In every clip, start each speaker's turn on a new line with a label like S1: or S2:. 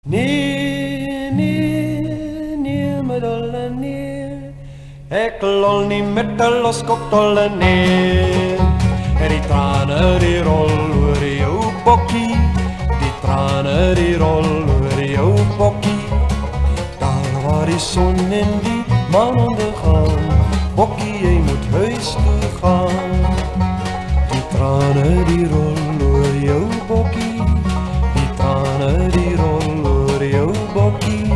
S1: Nee, nee, nee, met alle neer. Ik lol niet met de loskoptolle neer. En die tranen die rollen over jouw bokkie. Die tranen die rollen over jouw bokkie. Daar waar die zon en die maan ondergaan. Bokkie, jij moet huis toe gaan. Die tranen die rollen over jouw bokkie. Die tranen die rollen over jouw bokkie.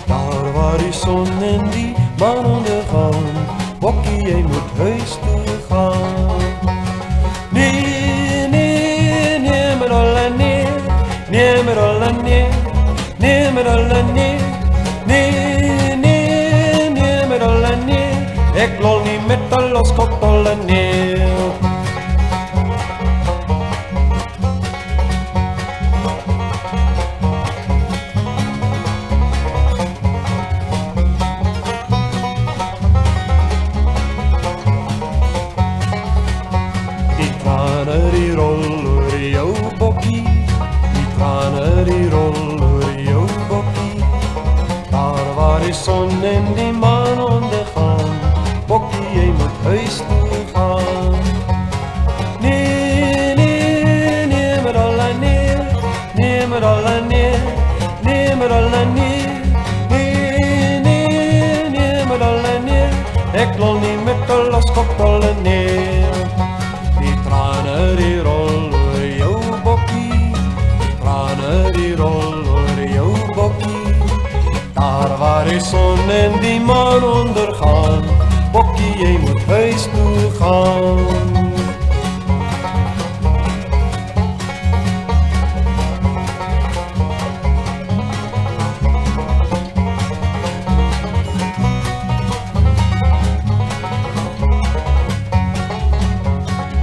S1: Daar waar die zon en die maan ondergaan. Bokkie, jij moet huis toe gaan. Nee, nee, nee, met alle neer. Nee, met alle neer. Nee, met alle neer. Nee, nee, nee, met alle neer. Ik lol niet met de loskoptolle neer. Die tranen die rollen over jouw bokkie. Die tranen die rollen over jouw bokkie. Daar waar die zon en die maan ondergaan. Bokkie, jij moet huis toe gaan. Nee, nee, nee, met alle neer. Nee, met alle neer. Nee, met alle neer. Nee, nee, nee, met alle neer. Ik lol niet met de loskoptolle neer. Die tranen die rollen over jouw bokkie. Die tranen die rollen over jouw bokkie. Daar waar die zon en die maan ondergaan. Bokkie, jij moet huis toe gaan.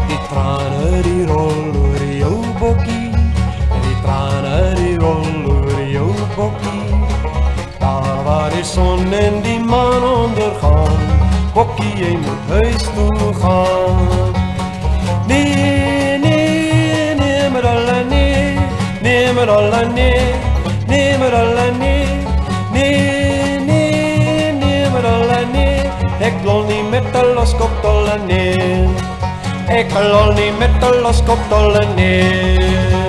S1: Die tranen die rollen over jouw bokkie. En die tranen die rollen over jouw bokkie. Daar waar die zon en die maan ondergaan. Bokkie, jij moet huis toe gaan. Nee, nee, nee, met alle neer. Nee, met alle neer. Nee, met alle neer. Nee, nee, nee, met alle neer. Ik lol niet met de loskoptolle neer. Ik lol niet met de loskoptolle neer.